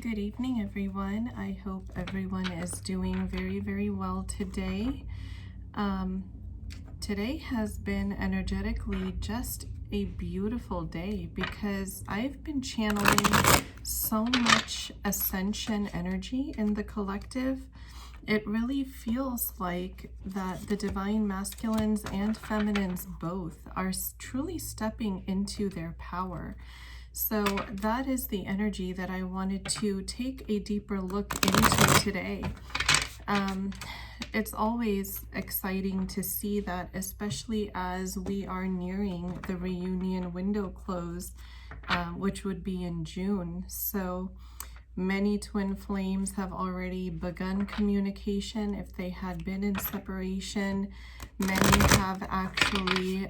Good evening, everyone. I hope everyone is doing very, very well today. Um, Today has been energetically just a beautiful day because I've been channeling so much ascension energy in the collective. It really feels like that the divine masculines and feminines both are truly stepping into their power. So that is the energy that I wanted to take a deeper look into today. It's always exciting to see that, especially as we are nearing the reunion window close, which would be in June. So many twin flames have already begun communication if they had been in separation. Many have actually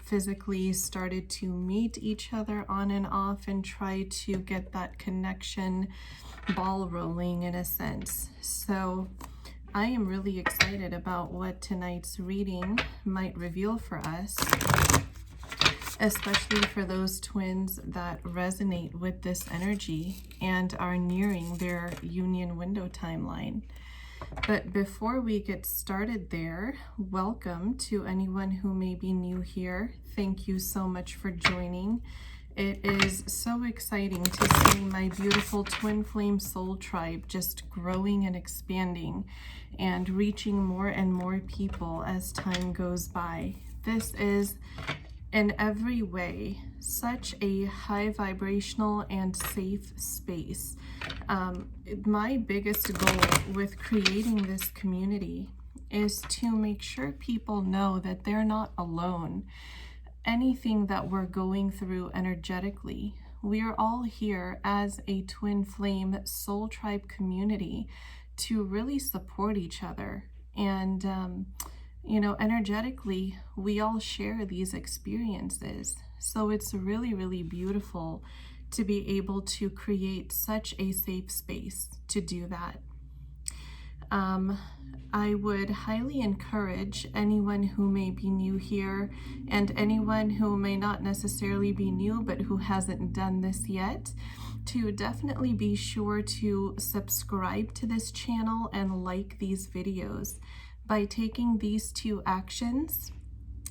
physically started to meet each other on and off and try to get that connection ball rolling in a sense. So I am really excited about what tonight's reading might reveal for us, especially for those twins that resonate with this energy and are nearing their union window timeline. But before we get started there, welcome to anyone who may be new here. Thank you so much for joining. It is so exciting to see my beautiful twin flame soul tribe just growing and expanding and reaching more and more people as time goes by. This is in every way such a high vibrational and safe space. My biggest goal with creating this community is to make sure people know that they're not alone. Anything that we're going through energetically, we are all here as a twin flame soul tribe community to really support each other. And energetically, we all share these experiences. So it's really, really beautiful to be able to create such a safe space to do that. I would highly encourage anyone who may be new here and anyone who may not necessarily be new but who hasn't done this yet to definitely be sure to subscribe to this channel and like these videos. By taking these two actions,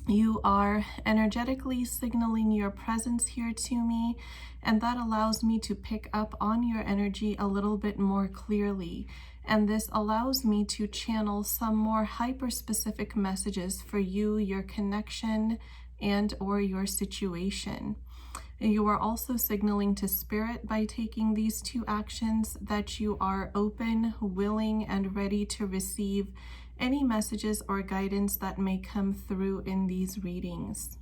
you are energetically signaling your presence here to me, and that allows me to pick up on your energy a little bit more clearly. And this allows me to channel some more hyper-specific messages for you, your connection, and or your situation. You are also signaling to Spirit by taking these two actions that you are open, willing, and ready to receive any messages or guidance that may come through in these readings.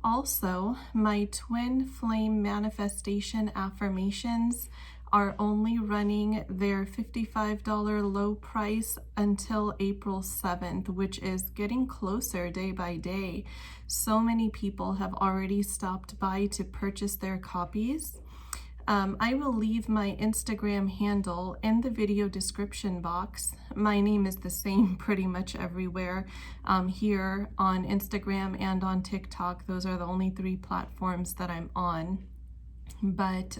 Also, my twin flame manifestation affirmations are only running their $55 low price until April 7th, which is getting closer day by day. So many people have already stopped by to purchase their copies. I will leave my Instagram handle in the video description box. My name is the same pretty much everywhere here on Instagram and on TikTok. Those are the only 3 platforms that I'm on. But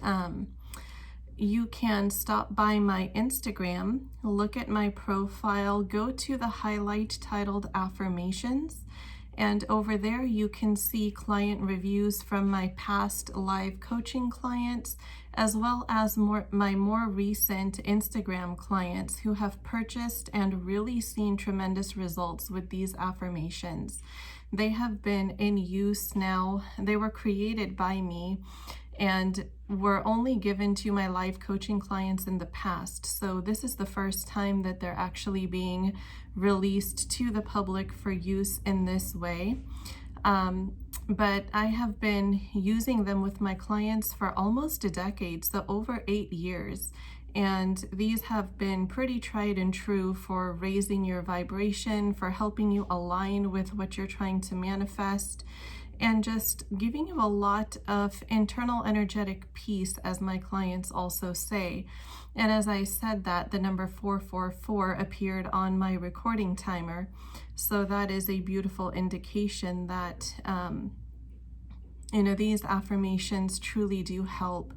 you can stop by my Instagram, look at my profile, go to the highlight titled Affirmations, and over there you can see client reviews from my past live coaching clients, as well as my more recent Instagram clients who have purchased and really seen tremendous results with these affirmations. They have been in use now. They were created by me and were only given to my live coaching clients in the past. So this is the first time that they're actually being released to the public for use in this way. But I have been using them with my clients for almost a decade, so over 8 years. And these have been pretty tried and true for raising your vibration, for helping you align with what you're trying to manifest, and just giving you a lot of internal energetic peace, as my clients also say. And as I said that, the number 444 appeared on my recording timer. So that is a beautiful indication that, these affirmations truly do help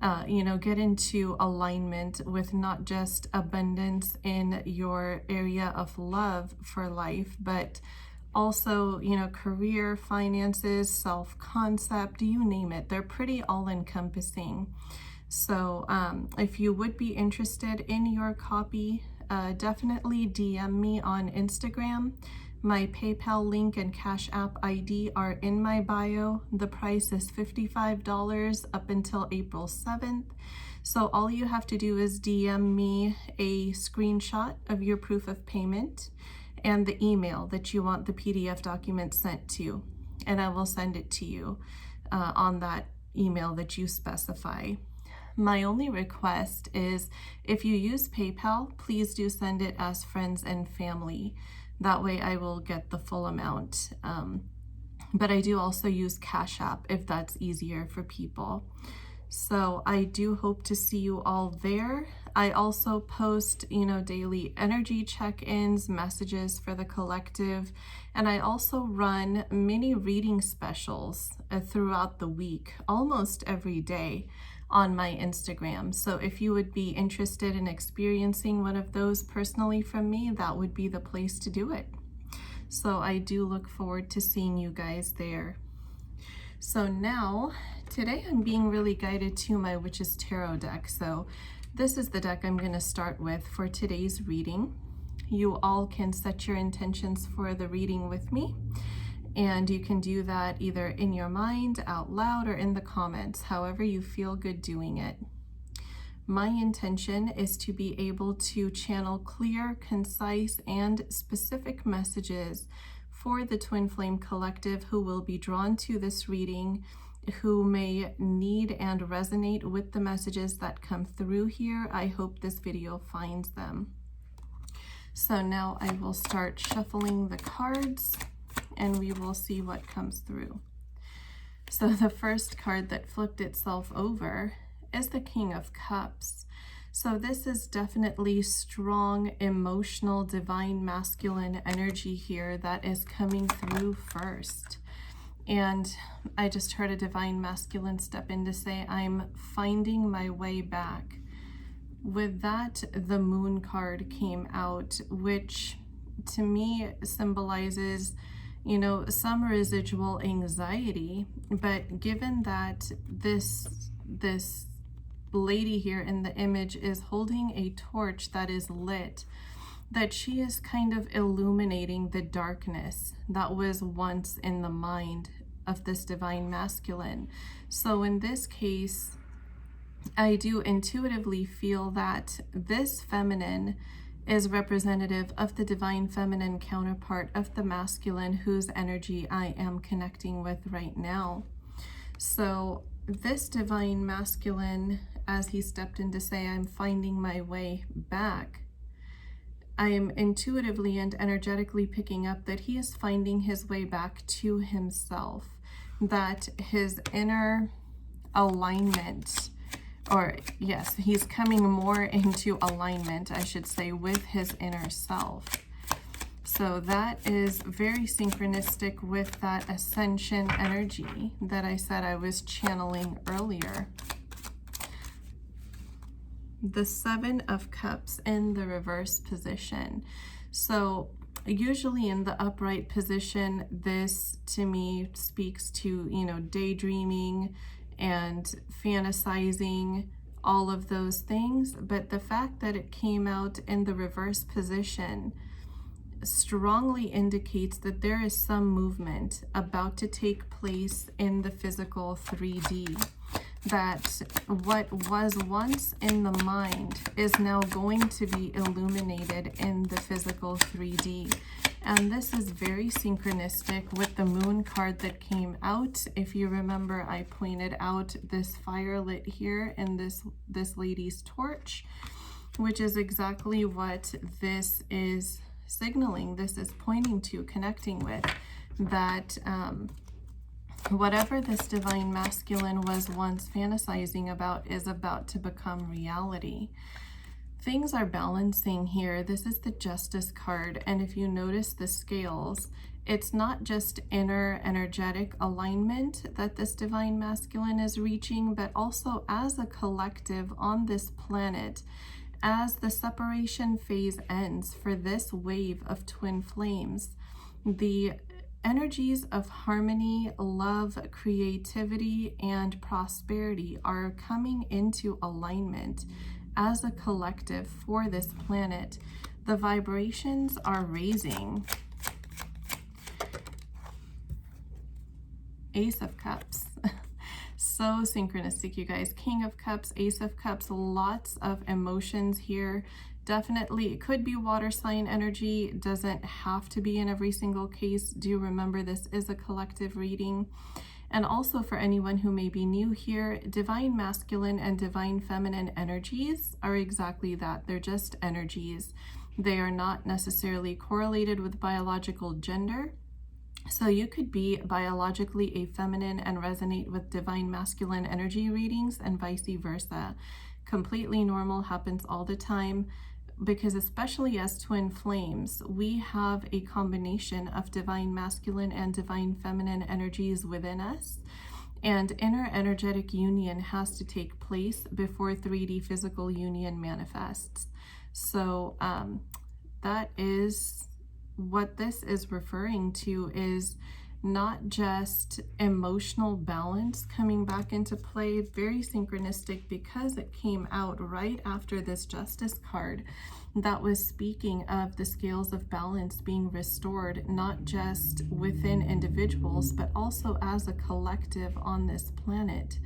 get into alignment with not just abundance in your area of love for life, but also, career, finances, self-concept, you name it. They're pretty all-encompassing. So if you would be interested in your copy, definitely DM me on Instagram. My PayPal link and Cash App ID are in my bio. The price is $55 up until April 7th. So all you have to do is DM me a screenshot of your proof of payment and the email that you want the PDF document sent to, and I will send it to you on that email that you specify. My only request is if you use PayPal, please do send it as friends and family. That way I will get the full amount. But I do also use Cash App if that's easier for people. So I do hope to see you all there. I also post, daily energy check-ins, messages for the collective, and I also run mini reading specials throughout the week, almost every day on my Instagram. So if you would be interested in experiencing one of those personally from me, that would be the place to do it. So I do look forward to seeing you guys there. So now, today I'm being really guided to my Witch's Tarot deck. So this is the deck I'm going to start with for today's reading. You all can set your intentions for the reading with me, and you can do that either in your mind, out loud, or in the comments, however you feel good doing it. My intention is to be able to channel clear, concise, and specific messages for the Twin Flame Collective who will be drawn to this reading, who may need and resonate with the messages that come through here. I hope this video finds them. So now I will start shuffling the cards and we will see what comes through. So the first card that flipped itself over is the King of Cups. So this is definitely strong, emotional, divine masculine energy here that is coming through first. And I just heard a divine masculine step in to say, I'm finding my way back. With that, the Moon card came out, which to me symbolizes, some residual anxiety. But given that this lady here in the image is holding a torch that is lit, that she is kind of illuminating the darkness that was once in the mind of this divine masculine. So in this case, I do intuitively feel that this feminine is representative of the divine feminine counterpart of the masculine whose energy I am connecting with right now. So this divine masculine, as he stepped in to say, I'm finding my way back, I am intuitively and energetically picking up that he is finding his way back to himself, that his inner alignment, or yes, he's coming more into alignment, I should say, with his inner self. So that is very synchronistic with that ascension energy that I said I was channeling earlier. The Seven of Cups in the reverse position. So usually in the upright position, this to me speaks to, daydreaming and fantasizing, all of those things. But the fact that it came out in the reverse position strongly indicates that there is some movement about to take place in the physical 3D. That what was once in the mind is now going to be illuminated in the physical 3D. And this is very synchronistic with the Moon card that came out. If you remember, I pointed out this fire lit here in this lady's torch, which is exactly what this is signaling, this is pointing to, connecting with, that whatever this divine masculine was once fantasizing about is about to become reality. things are balancing here. This is the Justice card, and if you notice the scales, it's not just inner energetic alignment that this divine masculine is reaching, but also as a collective on this planet, as the separation phase ends for this wave of twin flames, the energies of harmony, love, creativity, and prosperity are coming into alignment as a collective for this planet. The vibrations are raising. Ace of Cups. So synchronistic, you guys. King of Cups, Ace of Cups, lots of emotions here. Definitely, it could be water sign energy. Doesn't have to be in every single case. Do remember this is a collective reading. And also for anyone who may be new here, divine masculine and divine feminine energies are exactly that. They're just energies. They are not necessarily correlated with biological gender. So you could be biologically a feminine and resonate with divine masculine energy readings and vice versa. Completely normal, happens all the time, because especially as twin flames, we have a combination of divine masculine and divine feminine energies within us. And inner energetic union has to take place before 3D physical union manifests. So that is what this is referring to, is not just emotional balance coming back into play. Very synchronistic because it came out right after this Justice card that was speaking of the scales of balance being restored, not just within individuals, but also as a collective on this planet.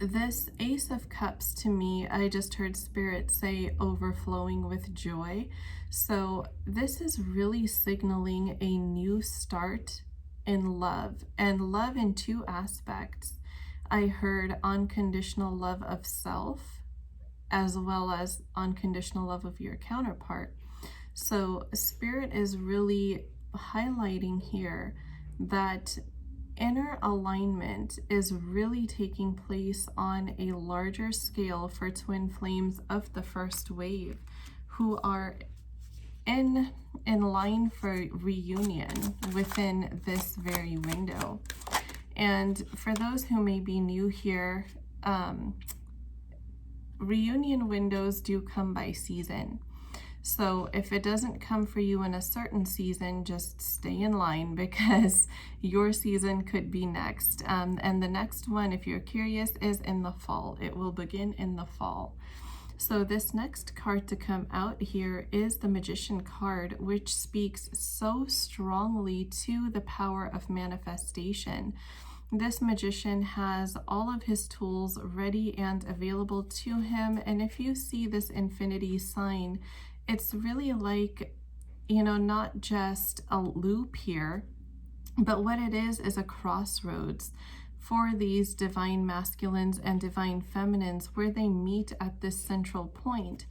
This Ace of Cups, to me, I just heard Spirit say overflowing with joy. So this is really signaling a new start in love, and love in two aspects. I heard unconditional love of self, as well as unconditional love of your counterpart. So Spirit is really highlighting here that inner alignment is really taking place on a larger scale for twin flames of the first wave, who are in line for reunion within this very window. And for those who may be new here, reunion windows do come by season. So if it doesn't come for you in a certain season, just stay in line, because your season could be next. And the next one, if you're curious, is in the fall. It will begin in the fall. So this next card to come out here is the Magician card, which speaks so strongly to the power of manifestation. This magician has all of his tools ready and available to him. And if you see this infinity sign, it's really like, you know, not just a loop here, but what it is a crossroads for these divine masculines and divine feminines, where they meet at this central point.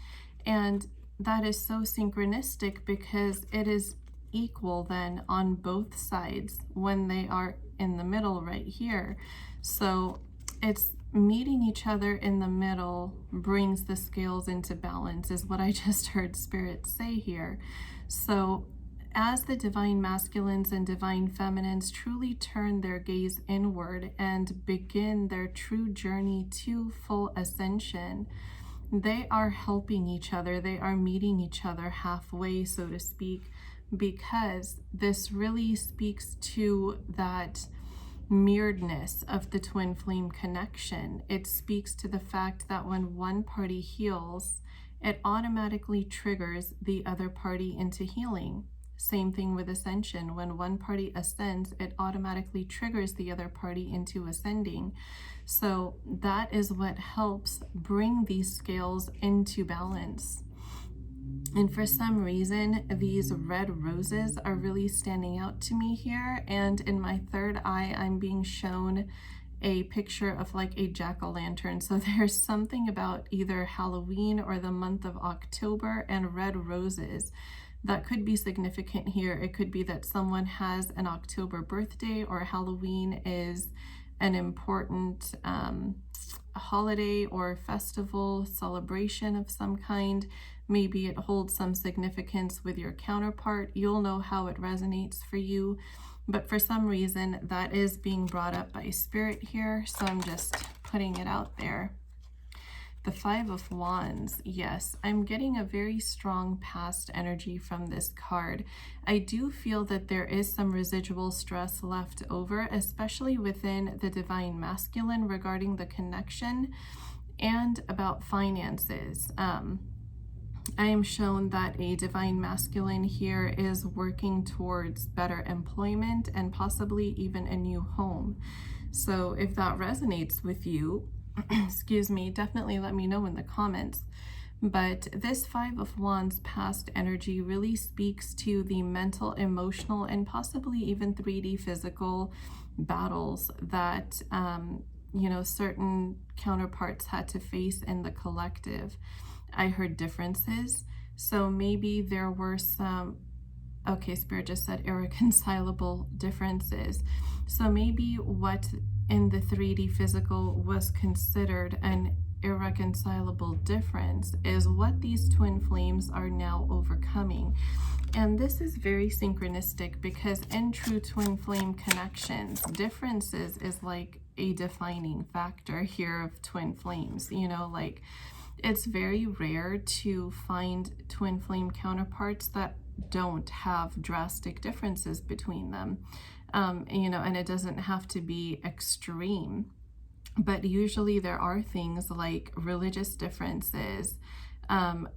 And that is so synchronistic because it is equal then on both sides when they are in the middle right here. So it's meeting each other in the middle brings the scales into balance, is what I just heard Spirit say here. So as the divine masculines and divine feminines truly turn their gaze inward and begin their true journey to full ascension, they are helping each other. They are meeting each other halfway, so to speak, because this really speaks to that mirroredness of the twin flame connection. It speaks to the fact that when one party heals, it automatically triggers the other party into healing. Same thing with ascension. When one party ascends, it automatically triggers the other party into ascending. So that is what helps bring these scales into balance. And for some reason, these red roses are really standing out to me here. And in my third eye, I'm being shown a picture of like a jack-o'-lantern. So there's something about either Halloween or the month of October and red roses that could be significant here. It could be that someone has an October birthday, or Halloween is an important holiday or festival celebration of some kind. Maybe it holds some significance with your counterpart. You'll know how it resonates for you. But for some reason, that is being brought up by Spirit here. So I'm just putting it out there. The Five of Wands, yes, I'm getting a very strong past energy from this card. I do feel that there is some residual stress left over, especially within the Divine Masculine regarding the connection and about finances. I am shown that a Divine Masculine here is working towards better employment and possibly even a new home. So if that resonates with you, excuse me, definitely let me know in the comments. But this Five of Wands past energy really speaks to the mental, emotional, and possibly even 3D physical battles that, certain counterparts had to face in the collective. I heard differences. So maybe there were some, okay, Spirit just said irreconcilable differences. So maybe what in the 3D physical was considered an irreconcilable difference is what these twin flames are now overcoming. And this is very synchronistic because in true twin flame connections, differences is like a defining factor here of twin flames. Like it's very rare to find twin flame counterparts that don't have drastic differences between them. And it doesn't have to be extreme, but usually there are things like religious differences,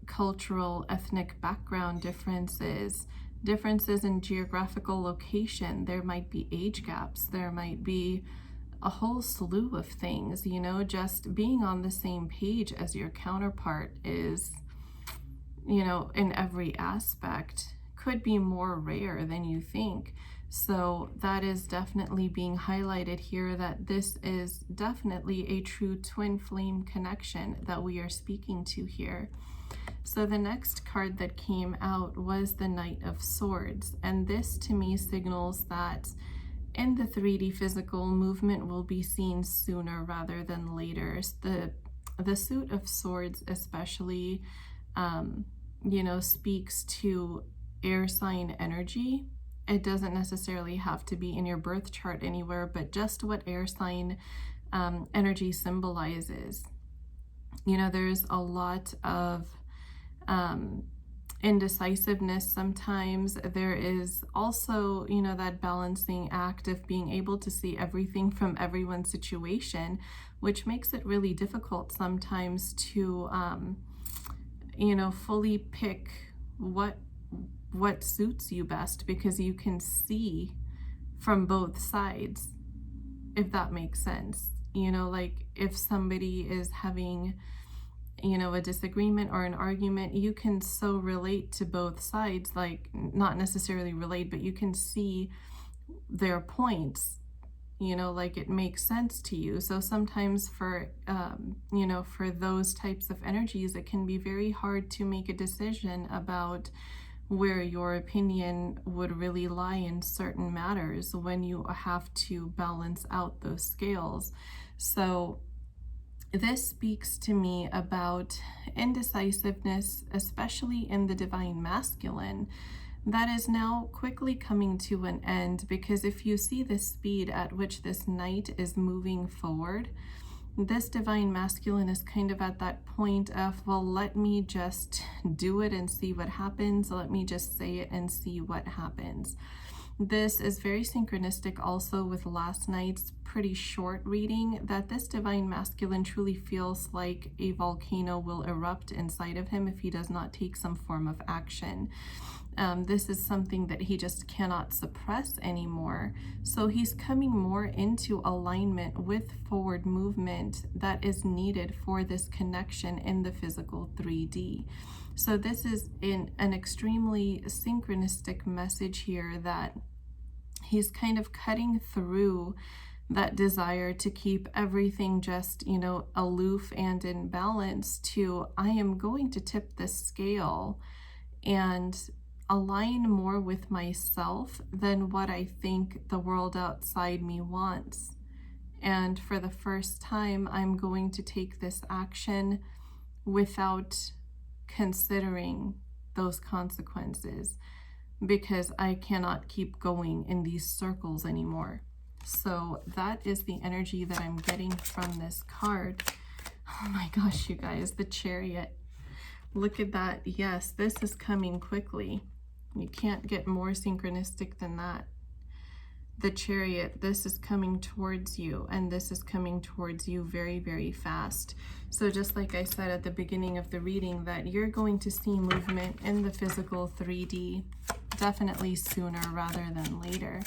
cultural, ethnic background differences, differences in geographical location. There might be age gaps. There might be a whole slew of things, just being on the same page as your counterpart is, in every aspect could be more rare than you think. So that is definitely being highlighted here, that this is definitely a true twin flame connection that we are speaking to here. So the next card that came out was the Knight of Swords. And this to me signals that in the 3D physical, movement will be seen sooner rather than later. The Suit of Swords especially, speaks to air sign energy. It doesn't necessarily have to be in your birth chart anywhere, but just what air sign energy symbolizes. There's a lot of indecisiveness sometimes. There is also, that balancing act of being able to see everything from everyone's situation, which makes it really difficult sometimes to, fully pick what suits you best, because you can see from both sides, if that makes sense. Like if somebody is having a disagreement or an argument, you can so relate to both sides, like not necessarily relate, but you can see their points, like it makes sense to you. So sometimes for those types of energies, it can be very hard to make a decision about where your opinion would really lie in certain matters when you have to balance out those scales. So this speaks to me about indecisiveness, especially in the Divine Masculine, that is now quickly coming to an end, because if you see the speed at which this knight is moving forward, this Divine Masculine is kind of at that point of, well, let me just do it and see what happens. Let me just say it and see what happens. This is very synchronistic also with last night's pretty short reading, that this Divine Masculine truly feels like a volcano will erupt inside of him if he does not take some form of action. This is something that he just cannot suppress anymore. So he's coming more into alignment with forward movement that is needed for this connection in the physical 3D. So this is an extremely synchronistic message here, that he's kind of cutting through that desire to keep everything just, aloof and in balance, to I am going to tip the scale and align more with myself than what I think the world outside me wants. And for the first time, I'm going to take this action without considering those consequences, because I cannot keep going in these circles anymore. So that is the energy that I'm getting from this card. Oh my gosh, you guys, the Chariot. Look at that. Yes, this is coming quickly. You can't get more synchronistic than that. The Chariot, this is coming towards you, and this is coming towards you very, very fast. So just like I said at the beginning of the reading, that you're going to see movement in the physical 3D, definitely sooner rather than later.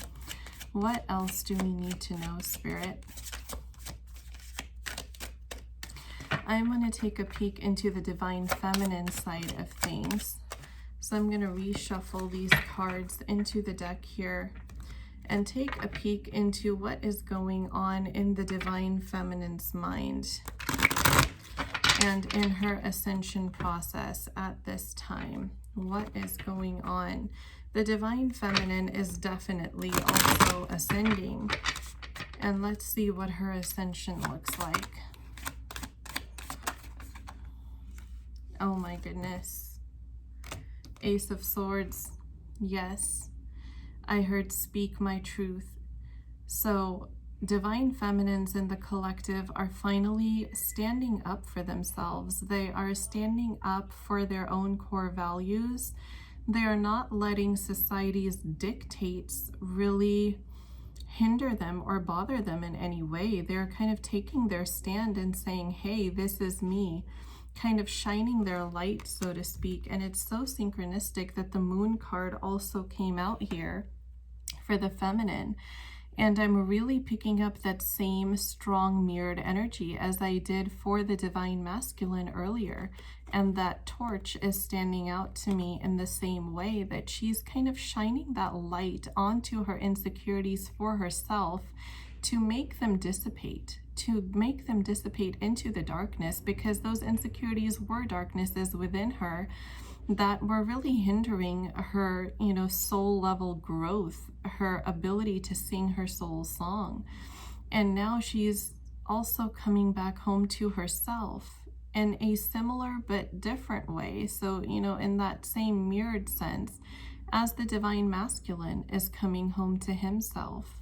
What else do we need to know, Spirit? I'm going to take a peek into the Divine Feminine side of things. So I'm going to reshuffle these cards into the deck here and take a peek into what is going on in the Divine Feminine's mind and in her ascension process at this time. What is going on? The Divine Feminine is definitely also ascending. And let's see what her ascension looks like. Oh my goodness. Ace of Swords. Yes. I heard speak my truth. So Divine Feminines in the collective are finally standing up for themselves. They are standing up for their own core values. They are not letting society's dictates really hinder them or bother them in any way. They're kind of taking their stand and saying, hey, this is me, kind of shining their light, so to speak. And it's so synchronistic that the Moon card also came out here for the feminine. And I'm really picking up that same strong mirrored energy as I did for the Divine Masculine earlier. And that torch is standing out to me in the same way, that she's kind of shining that light onto her insecurities for herself to make them dissipate, into the darkness, because those insecurities were darknesses within her that were really hindering her, soul level growth, her ability to sing her soul song. And now she's also coming back home to herself in a similar but different way. So, in that same mirrored sense as the Divine Masculine is coming home to himself.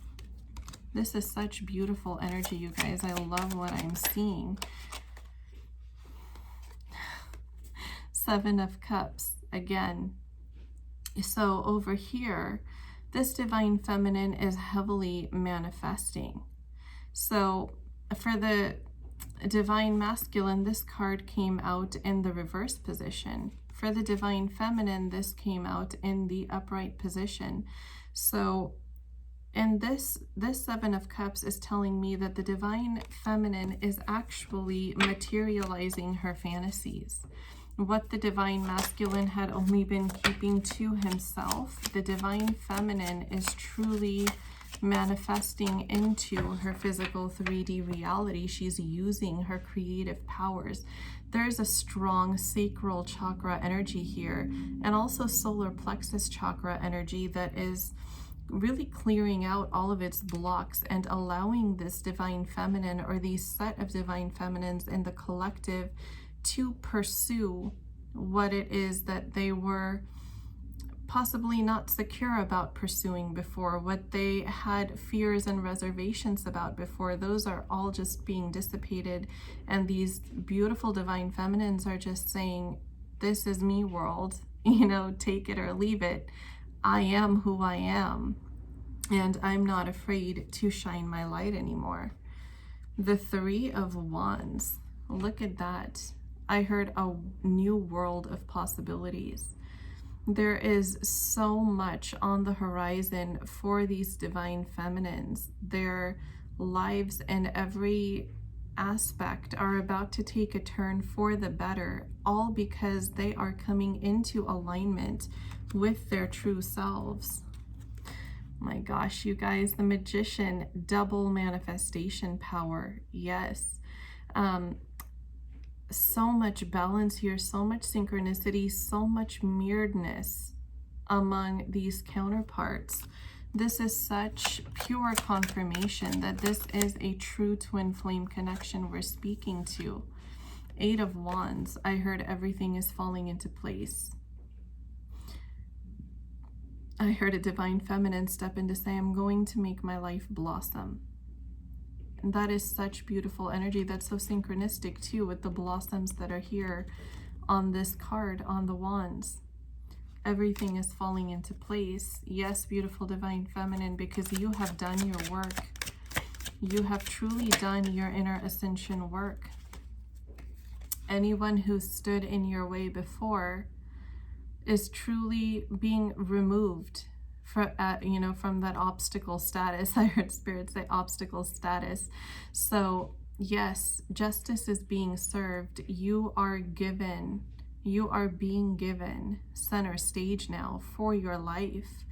This is such beautiful energy, you guys. I love what I'm seeing. Seven of Cups again. So over here, this Divine Feminine is heavily manifesting. So for the Divine Masculine, this card came out in the reverse position. For the Divine Feminine, this came out in the upright position. So and this Seven of Cups is telling me that the Divine Feminine is actually materializing her fantasies. What the Divine Masculine had only been keeping to himself, the Divine Feminine is truly manifesting into her physical 3D reality. She's using her creative powers. There's a strong sacral chakra energy here, and also solar plexus chakra energy that is really clearing out all of its blocks and allowing this Divine Feminine, or these set of Divine Feminines in the collective, to pursue what it is that they were possibly not secure about pursuing before, what they had fears and reservations about before. Those are all just being dissipated, and these beautiful Divine Feminines are just saying, this is me, world, take it or leave it. I am who I am, and I'm not afraid to shine my light anymore. The Three of Wands, look at that. I heard a new world of possibilities. There is so much on the horizon for these Divine Feminines. Their lives in every aspect are about to take a turn for the better, all because they are coming into alignment with their true selves. My gosh, you guys, the Magician, double manifestation power. Yes. So much balance here, so much synchronicity, so much mirroredness among these counterparts. This is such pure confirmation that this is a true twin flame connection we're speaking to. 8 of Wands. I heard everything is falling into place. I heard a divine feminine step in to say, I'm going to make my life blossom. And that is such beautiful energy. That's so synchronistic too with the blossoms that are here on this card, on the Wands. Everything is falling into place. Yes, beautiful divine feminine, because you have done your work. You have truly done your inner ascension work. Anyone who stood in your way before is truly being removed from, from that obstacle status. I heard Spirit say obstacle status. So yes, justice is being served. You are being given center stage now for your life,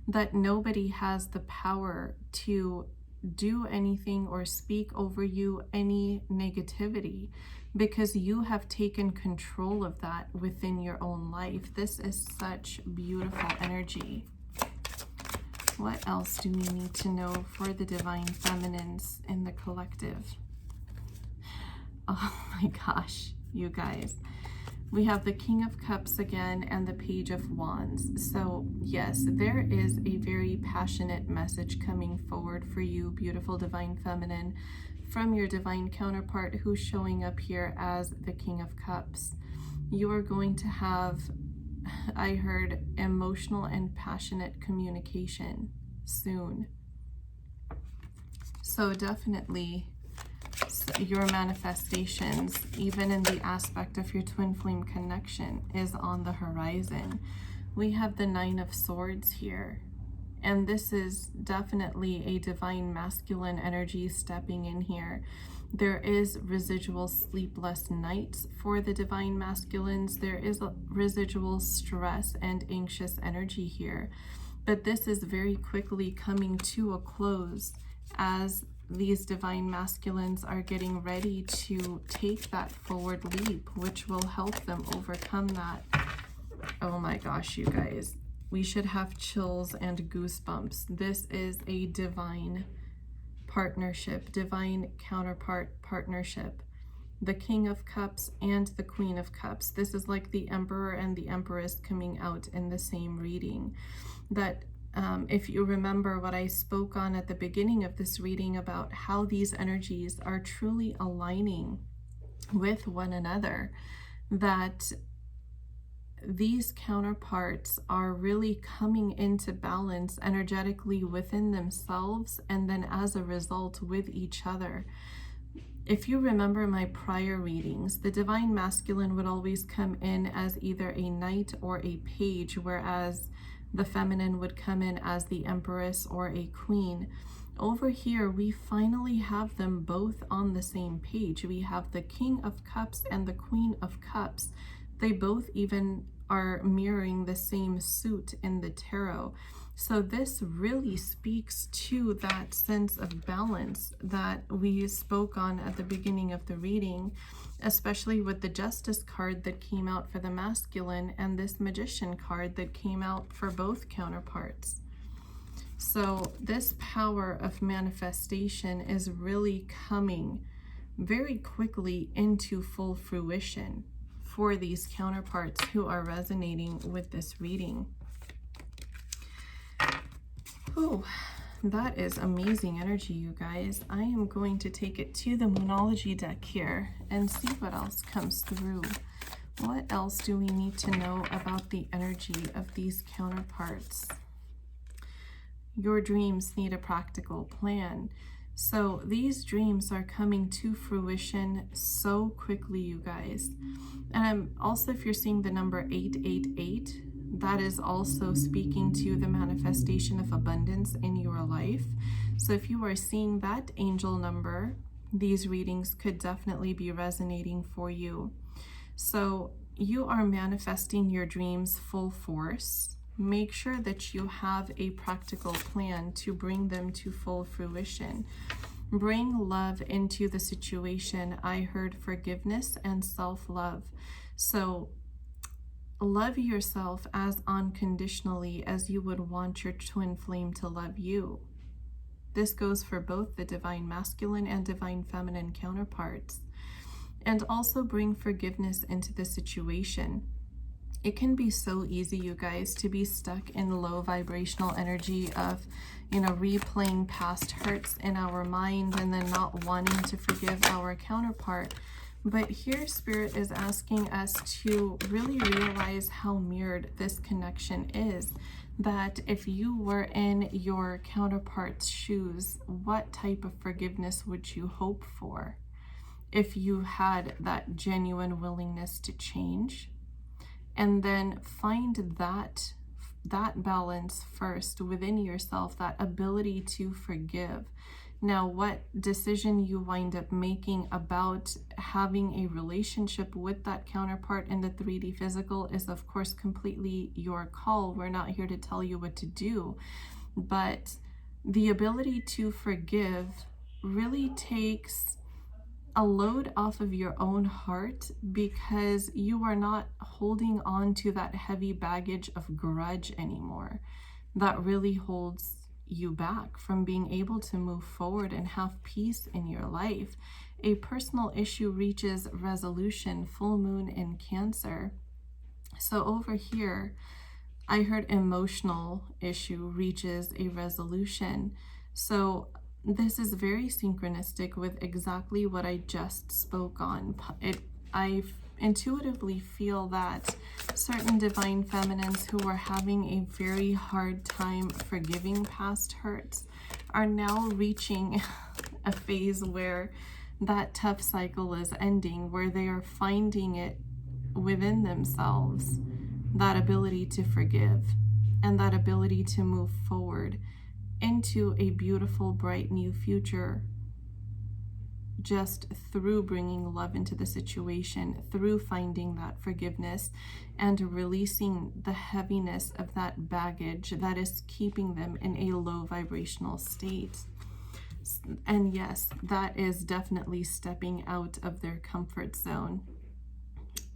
that nobody has the power to do anything or speak over you any negativity, because you have taken control of that within your own life. This is such beautiful energy. What else do we need to know for the divine feminines in the collective? Oh my gosh, you guys. We have the King of Cups again and the Page of Wands. So yes, there is a very passionate message coming forward for you, beautiful divine feminine, from your divine counterpart who's showing up here as the King of Cups. You are going to have, I heard, emotional and passionate communication soon. So definitely your manifestations, even in the aspect of your twin flame connection, is on the horizon. We have the 9 of Swords here, and this is definitely a divine masculine energy stepping in here. There is residual sleepless nights for the divine masculines. There is a residual stress and anxious energy here, but this is very quickly coming to a close as these divine masculines are getting ready to take that forward leap, which will help them overcome that. Oh my gosh, you guys, we should have chills and goosebumps. This is a divine partnership, divine counterpart partnership. The King of Cups and the Queen of Cups. This is like the Emperor and the Empress coming out in the same reading. That if you remember what I spoke on at the beginning of this reading about how these energies are truly aligning with one another, that these counterparts are really coming into balance energetically within themselves, and then as a result with each other. If you remember my prior readings, the divine masculine would always come in as either a knight or a page, whereas the feminine would come in as the empress or a queen. Over here, we finally have them both on the same page. We have the King of Cups and the Queen of Cups. They both even are mirroring the same suit in the tarot. So this really speaks to that sense of balance that we spoke on at the beginning of the reading, especially with the Justice card that came out for the masculine and this Magician card that came out for both counterparts. So this power of manifestation is really coming very quickly into full fruition for these counterparts who are resonating with this reading. Oh, that is amazing energy, you guys. I am going to take it to the Moonology deck here and see what else comes through. What else do we need to know about the energy of these counterparts? Your dreams need a practical plan. So these dreams are coming to fruition so quickly, you guys. And also, if you're seeing the number 888, that is also speaking to the manifestation of abundance in your life. So if you are seeing that angel number, these readings could definitely be resonating for you. So you are manifesting your dreams full force. Make sure that you have a practical plan to bring them to full fruition. Bring love into the situation. I heard forgiveness and self-love. So love yourself as unconditionally as you would want your twin flame to love you. This goes for both the divine masculine and divine feminine counterparts. And also bring forgiveness into the situation. It can be so easy, you guys, to be stuck in low vibrational energy of, replaying past hurts in our mind and then not wanting to forgive our counterpart. But here, Spirit is asking us to really realize how mirrored this connection is. That if you were in your counterpart's shoes, what type of forgiveness would you hope for? If you had that genuine willingness to change, and then find that balance first within yourself, that ability to forgive. Now, what decision you wind up making about having a relationship with that counterpart in the 3D physical is, of course, completely your call. We're not here to tell you what to do, but the ability to forgive really takes a load off of your own heart, because you are not holding on to that heavy baggage of grudge anymore that really holds you back from being able to move forward and have peace in your life. A personal issue reaches resolution, full moon in Cancer. So over here, I heard emotional issue reaches a resolution. So this is very synchronistic with exactly what I just spoke on. I intuitively feel that certain divine feminines who are having a very hard time forgiving past hurts are now reaching a phase where that tough cycle is ending, where they are finding it within themselves, that ability to forgive and that ability to move forward into a beautiful, bright new future, just through bringing love into the situation, through finding that forgiveness and releasing the heaviness of that baggage that is keeping them in a low vibrational state. And yes, that is definitely stepping out of their comfort zone.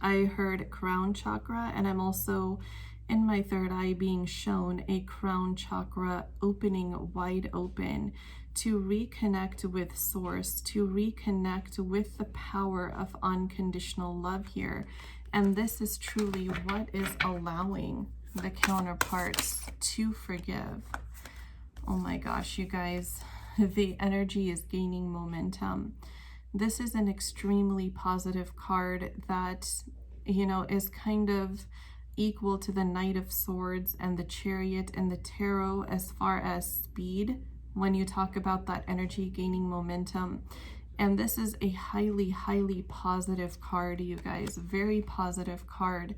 I heard crown chakra, and I'm also in my third eye being shown a crown chakra opening wide open to reconnect with source, to reconnect with the power of unconditional love here. And this is truly what is allowing the counterparts to forgive. Oh my gosh, you guys, the energy is gaining momentum. This is an extremely positive card that, is kind of equal to the Knight of Swords and the Chariot and the Tarot as far as speed when you talk about that energy gaining momentum. And this is a highly, highly positive card, you guys. Very positive card.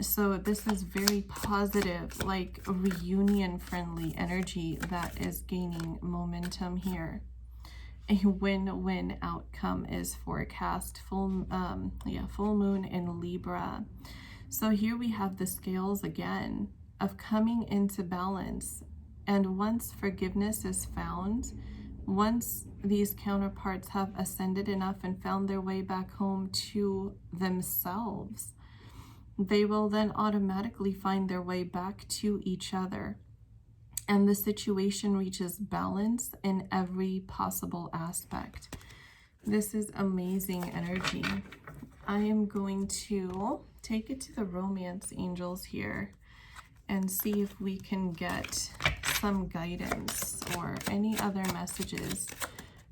So this is very positive, like reunion-friendly energy that is gaining momentum here. A win-win outcome is forecast. Full moon in Libra. So here we have the scales again of coming into balance. And once forgiveness is found, once these counterparts have ascended enough and found their way back home to themselves, they will then automatically find their way back to each other. And the situation reaches balance in every possible aspect. This is amazing energy. I am going to take it to the romance angels here and see if we can get some guidance or any other messages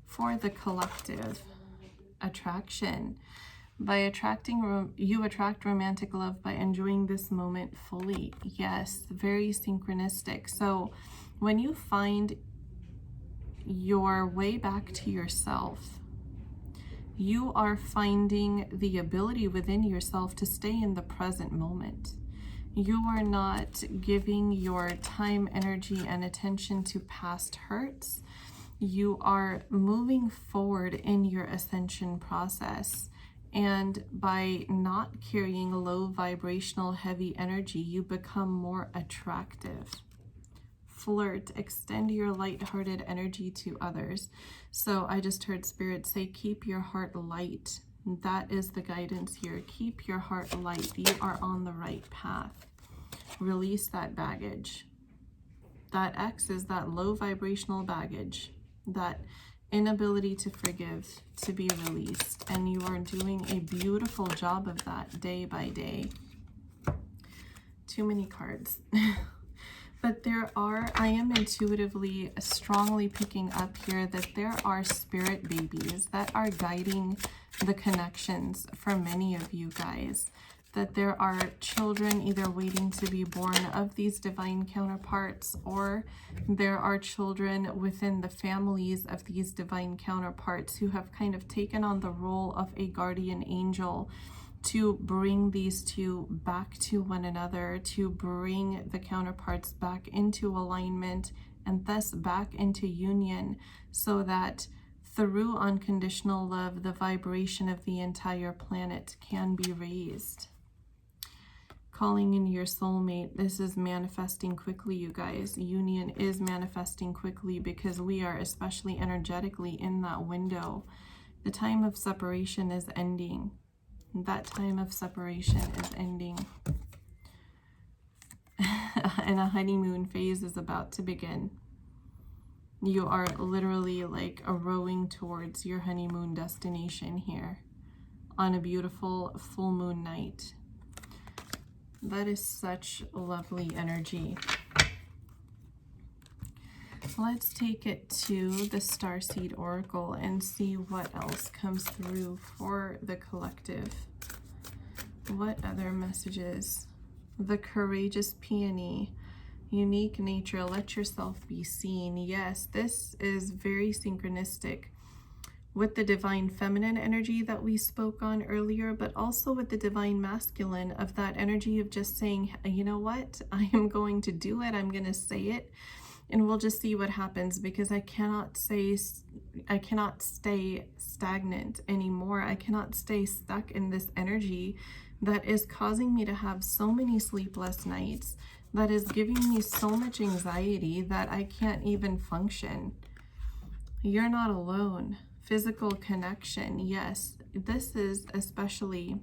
for the collective attraction. By attracting, you attract romantic love by enjoying this moment fully. Yes, very synchronistic. So when you find your way back to yourself, you are finding the ability within yourself to stay in the present moment. You are not giving your time, energy, and attention to past hurts. You are moving forward in your ascension process. And by not carrying low vibrational heavy energy, you become more attractive. Flirt, extend your light-hearted energy to others. So I just heard Spirit say, keep your heart light. That is the guidance here. Keep your heart light. You are on the right path. Release that baggage. That X is that low vibrational baggage, that inability to forgive, to be released. And you are doing a beautiful job of that day by day. Too many cards. But I am intuitively, strongly picking up here that there are spirit babies that are guiding the connections for many of you guys. That there are children either waiting to be born of these divine counterparts, or there are children within the families of these divine counterparts who have kind of taken on the role of a guardian angel to bring these two back to one another, to bring the counterparts back into alignment and thus back into union, so that through unconditional love, the vibration of the entire planet can be raised. Calling in your soulmate. This is manifesting quickly, you guys. Union is manifesting quickly because we are especially energetically in that window. The time of separation is ending. That time of separation is ending. And a honeymoon phase is about to begin. You are literally like rowing towards your honeymoon destination here on a beautiful full moon night. That is such lovely energy. Let's take it to the Starseed Oracle and see what else comes through for the collective. What other messages? The Courageous Peony. Unique nature. Let yourself be seen. Yes, this is very synchronistic with the divine feminine energy that we spoke on earlier, but also with the divine masculine of that energy of just saying, you know what, I am going to do it. I'm going to say it. And we'll just see what happens, because I cannot stay stagnant anymore. I cannot stay stuck in this energy that is causing me to have so many sleepless nights, that is giving me so much anxiety that I can't even function. You're not alone. Physical connection. Yes, this is especially,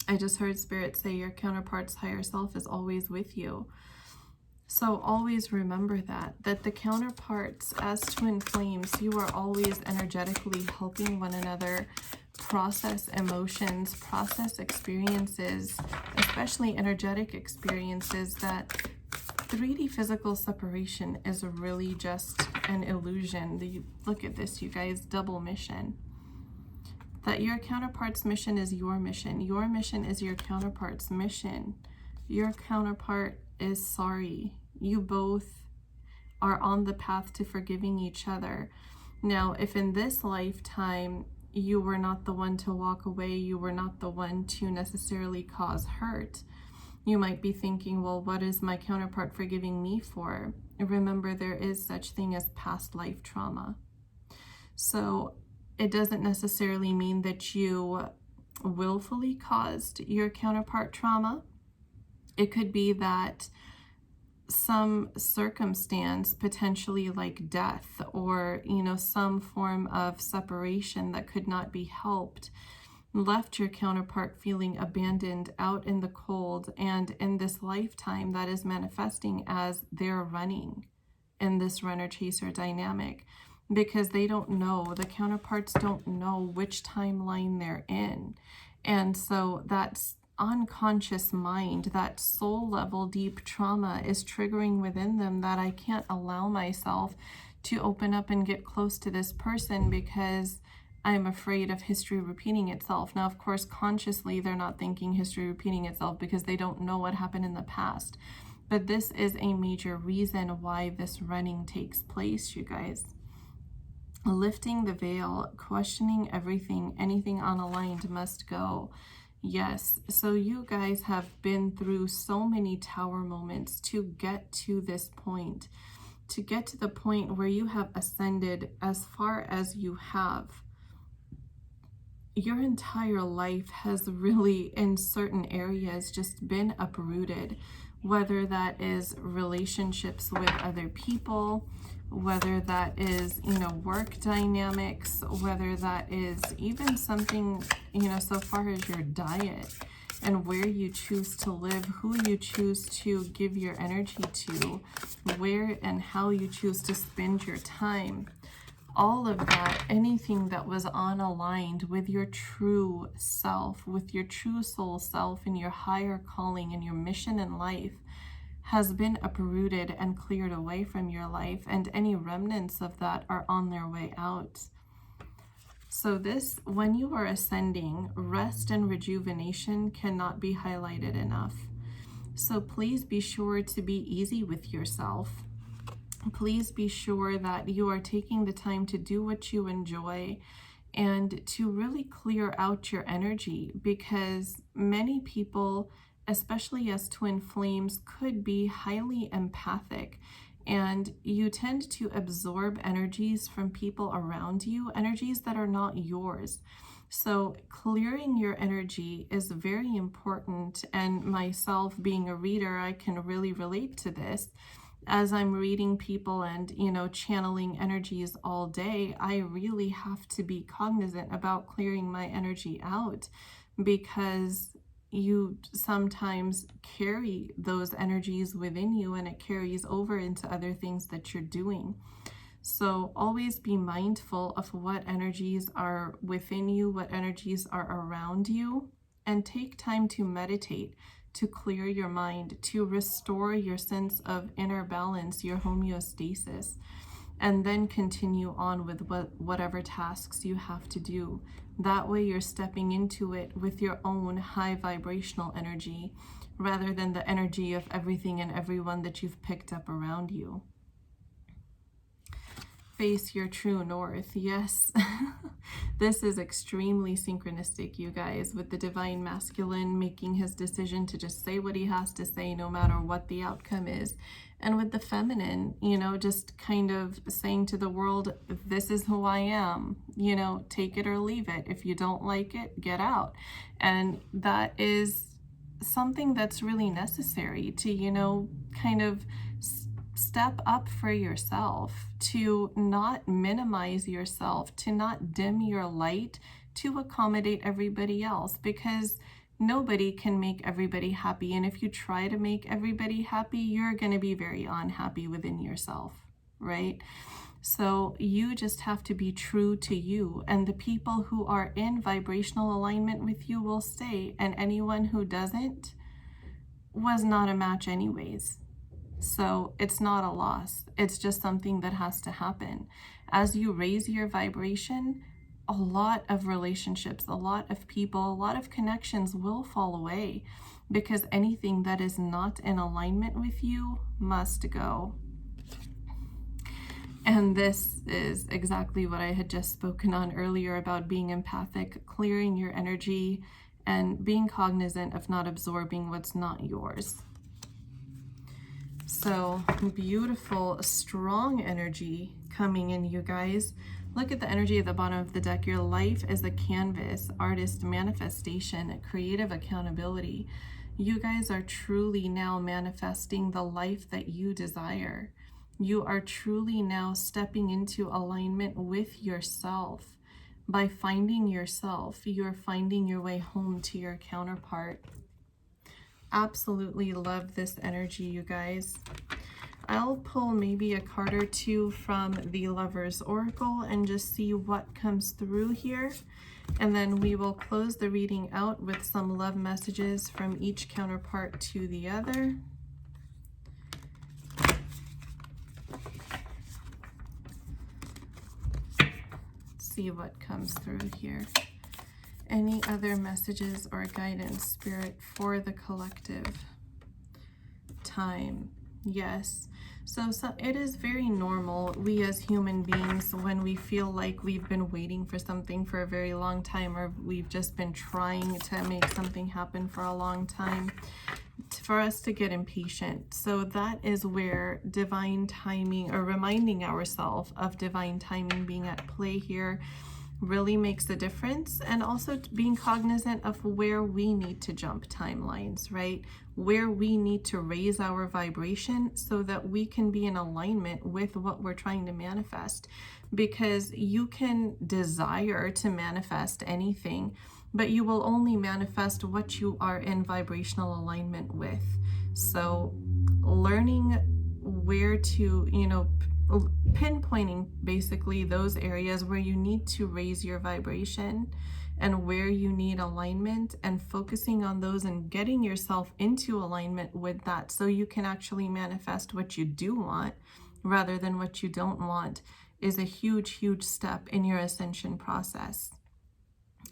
I just heard Spirit say your counterpart's higher self is always with you. So always remember that the counterparts as twin flames, you are always energetically helping one another process emotions, process experiences, especially energetic experiences. That 3D physical separation is really just an illusion. Look at this, you guys, double mission. That your counterpart's mission is your mission. Your mission is your counterpart's mission. Your counterpart is sorry. You both are on the path to forgiving each other. Now, if in this lifetime you were not the one to walk away, you were not the one to necessarily cause hurt, you might be thinking, well, what is my counterpart forgiving me for? Remember, there is such thing as past life trauma. So it doesn't necessarily mean that you willfully caused your counterpart trauma. It could be that some circumstance, potentially like death, or some form of separation that could not be helped, left your counterpart feeling abandoned out in the cold. And in this lifetime, that is manifesting as they're running in this runner-chaser dynamic, because they don't know, the counterparts don't know which timeline they're in. And so that's unconscious mind, that soul level deep trauma is triggering within them, that I can't allow myself to open up and get close to this person because I'm afraid of history repeating itself. Now, of course, consciously, they're not thinking history repeating itself because they don't know what happened in the past. But this is a major reason why this running takes place, you guys. Lifting the veil, questioning everything, anything unaligned must go. Yes, so you guys have been through so many tower moments to get to this point, to get to the point where you have ascended as far as you have. Your entire life has really, in certain areas, just been uprooted. whether that is relationships with other people, whether that is, work dynamics, whether that is even something, so far as your diet and where you choose to live, who you choose to give your energy to, where and how you choose to spend your time. All of that, anything that was unaligned with your true self, with your true soul self and your higher calling and your mission in life, has been uprooted and cleared away from your life, and any remnants of that are on their way out. So this, when you are ascending, rest and rejuvenation cannot be highlighted enough. So please be sure to be easy with yourself. Please be sure that you are taking the time to do what you enjoy and to really clear out your energy, because many people, especially as twin flames, could be highly empathic, and you tend to absorb energies from people around you, energies that are not yours. So clearing your energy is very important, and myself being a reader, I can really relate to this. As I'm reading people and, channeling energies all day, I really have to be cognizant about clearing my energy out, because you sometimes carry those energies within you and it carries over into other things that you're doing. So always be mindful of what energies are within you, what energies are around you, and take time to meditate, to clear your mind, to restore your sense of inner balance, your homeostasis, and then continue on with whatever tasks you have to do. That way you're stepping into it with your own high vibrational energy, rather than the energy of everything and everyone that you've picked up around you. Face your true north. Yes, this is extremely synchronistic, you guys, with the divine masculine making his decision to just say what he has to say no matter what the outcome is, and with the feminine, just kind of saying to the world, this is who I am, take it or leave it. If you don't like it, get out. And that is something that's really necessary to, kind of step up for yourself, to not minimize yourself, to not dim your light to accommodate everybody else, because nobody can make everybody happy. And if you try to make everybody happy, you're going to be very unhappy within yourself, right? So you just have to be true to you, and the people who are in vibrational alignment with you will stay, and anyone who doesn't was not a match anyways. So it's not a loss. It's just something that has to happen. As you raise your vibration, a lot of relationships, a lot of people, a lot of connections will fall away, because anything that is not in alignment with you must go. And this is exactly what I had just spoken on earlier about being empathic, clearing your energy, and being cognizant of not absorbing what's not yours. So beautiful, strong energy coming in, you guys. Look at the energy at the bottom of the deck. Your life is a canvas, artist manifestation, creative accountability. You guys are truly now manifesting the life that you desire. You are truly now stepping into alignment with yourself. By finding yourself, you're finding your way home to your counterpart. Absolutely love this energy, you guys. I'll pull maybe a card or two from the Lover's Oracle and just see what comes through here. And then we will close the reading out with some love messages from each counterpart to the other. See what comes through here. Any other messages or guidance, Spirit, for the collective? Time. Yes. So it is very normal, we as human beings, when we feel like we've been waiting for something for a very long time, or we've just been trying to make something happen for a long time, for us to get impatient. So that is where divine timing, or reminding ourselves of divine timing being at play here, really makes a difference. And also being cognizant of where we need to jump timelines, right? Where we need to raise our vibration so that we can be in alignment with what we're trying to manifest. Because you can desire to manifest anything, but you will only manifest what you are in vibrational alignment with. So learning where to, pinpointing basically those areas where you need to raise your vibration and where you need alignment, and focusing on those and getting yourself into alignment with that so you can actually manifest what you do want rather than what you don't want, is a huge, huge step in your ascension process.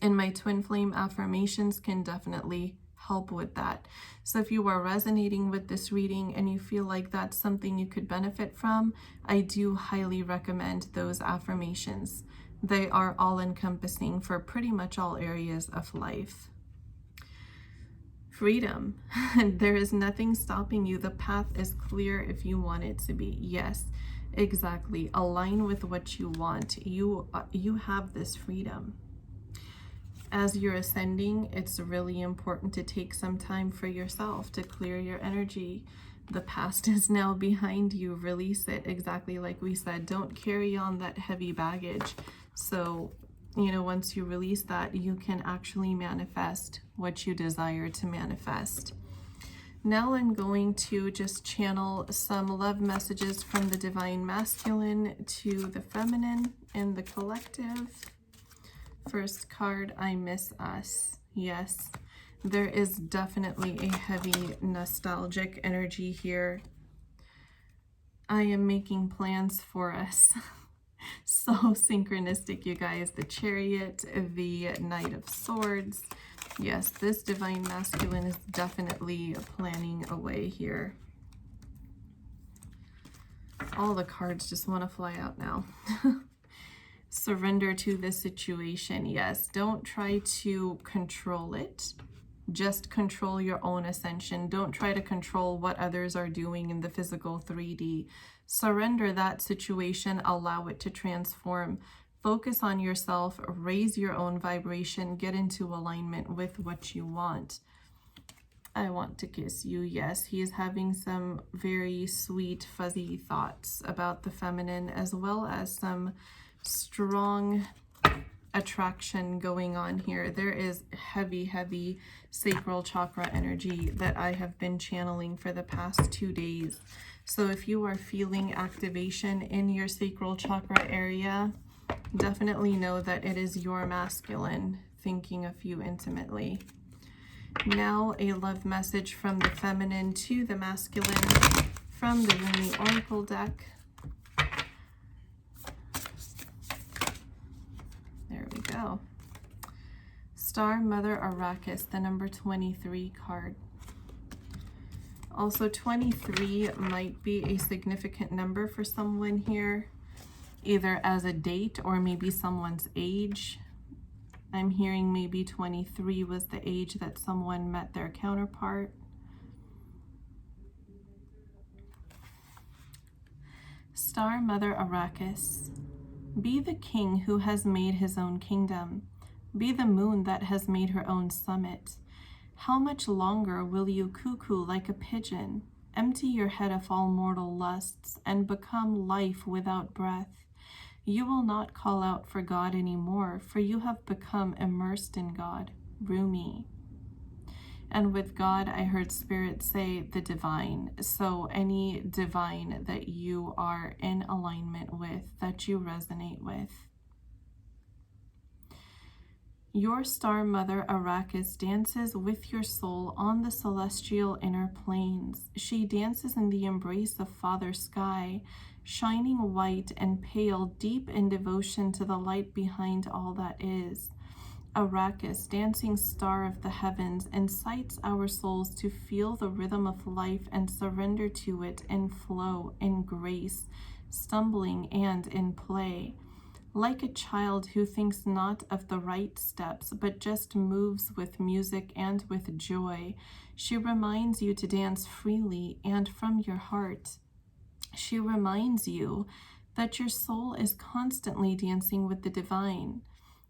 And my twin flame affirmations can definitely help with that. So if you are resonating with this reading and you feel like that's something you could benefit from, I do highly recommend those affirmations. They are all encompassing for pretty much all areas of life. Freedom. There is nothing stopping you. The path is clear if you want it to be. Yes, exactly. Align with what you want. You have this freedom. As you're ascending, it's really important to take some time for yourself to clear your energy. The past is now behind you. Release it, exactly like we said. Don't carry on that heavy baggage. So, once you release that, you can actually manifest what you desire to manifest. Now I'm going to just channel some love messages from the Divine Masculine to the Feminine in the collective. First card, I miss us. Yes, there is definitely a heavy nostalgic energy here. I am making plans for us. So synchronistic, you guys. The Chariot, the Knight of Swords. Yes, this Divine Masculine is definitely planning a way here. All the cards just want to fly out now. Surrender to the situation. Yes, don't try to control it. Just control your own ascension. Don't try to control what others are doing in the physical 3D. Surrender that situation. Allow it to transform. Focus on yourself. Raise your own vibration. Get into alignment with what you want. I want to kiss you. Yes, he is having some very sweet, fuzzy thoughts about the feminine, as well as some strong attraction going on here. There is heavy sacral chakra energy that I have been channeling for the past 2 days. So if you are feeling activation in your sacral chakra area, definitely know that it is your masculine thinking of you intimately. Now a love message from the feminine to the masculine from the Rumi Oracle deck. There we go. Star Mother Arrakis, the number 23 card. Also, 23 might be a significant number for someone here, either as a date or maybe someone's age. I'm hearing maybe 23 was the age that someone met their counterpart. Star Mother Arrakis. Be the king who has made his own kingdom. Be the moon that has made her own summit. How much longer will you cuckoo like a pigeon, empty your head of all mortal lusts, and become life without breath? You will not call out for God anymore, for you have become immersed in God. Rumi. And with God, I heard Spirit say the divine. So any divine that you are in alignment with, that you resonate with. Your star mother Arrakis dances with your soul on the celestial inner planes. She dances in the embrace of Father Sky, shining white and pale, deep in devotion to the light behind all that is. Arrakis, dancing star of the heavens, incites our souls to feel the rhythm of life and surrender to it in flow, in grace, stumbling and in play. Like a child who thinks not of the right steps, but just moves with music and with joy, she reminds you to dance freely and from your heart. She reminds you that your soul is constantly dancing with the divine.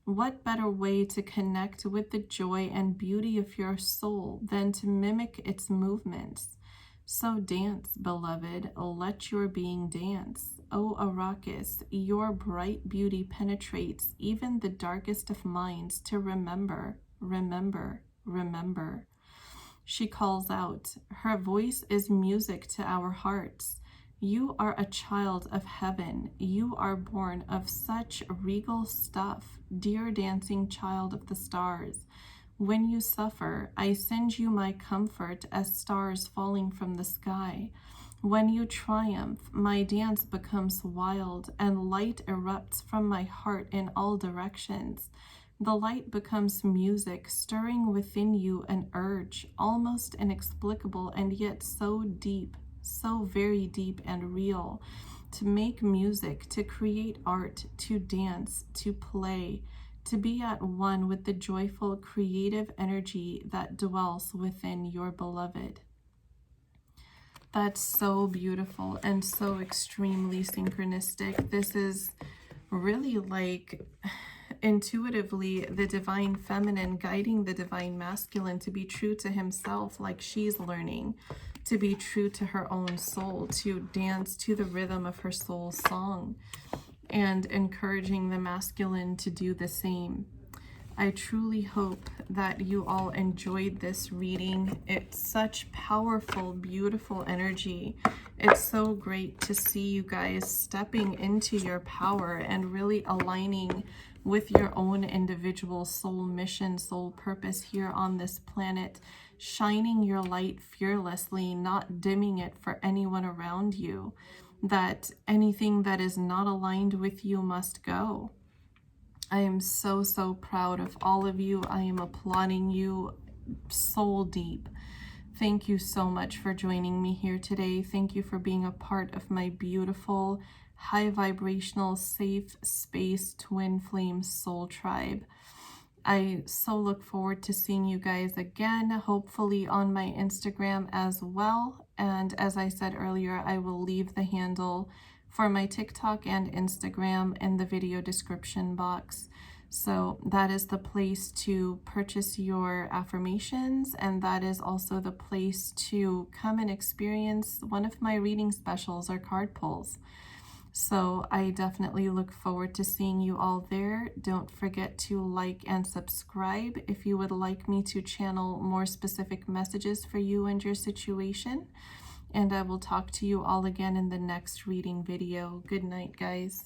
What better way to connect with the joy and beauty of your soul than to mimic its movements? So dance, beloved, let your being dance. O Arrakis, your bright beauty penetrates even the darkest of minds to remember, remember, remember. She calls out. Her voice is music to our hearts. You are a child of heaven. You are born of such regal stuff, dear dancing child of the stars. When you suffer, I send you my comfort as stars falling from the sky. When you triumph, my dance becomes wild, and light erupts from my heart in all directions. The light becomes music, stirring within you an urge, almost inexplicable and yet so deep, so very deep and real, to make music, to create art, to dance, to play, to be at one with the joyful, creative energy that dwells within your beloved. That's so beautiful and so extremely synchronistic. This is really like intuitively the divine feminine guiding the divine masculine to be true to himself, like she's learning to be true to her own soul, to dance to the rhythm of her soul's song, and encouraging the masculine to do the same. I truly hope that you all enjoyed this reading. It's such powerful, beautiful energy. It's so great to see you guys stepping into your power and really aligning with your own individual soul mission, soul purpose here on this planet, shining your light fearlessly, not dimming it for anyone around you, that anything that is not aligned with you must go. I am so, so proud of all of you. I am applauding you soul deep. Thank you so much for joining me here today. Thank you for being a part of my beautiful, high vibrational, safe space, twin flame soul tribe. I so look forward to seeing you guys again, hopefully on my Instagram as well. And as I said earlier, I will leave the handle for my TikTok and Instagram in the video description box. So that is the place to purchase your affirmations, and that is also the place to come and experience one of my reading specials or card pulls. So I definitely look forward to seeing you all there. Don't forget to like and subscribe if you would like me to channel more specific messages for you and your situation. And I will talk to you all again in the next reading video. Good night, guys.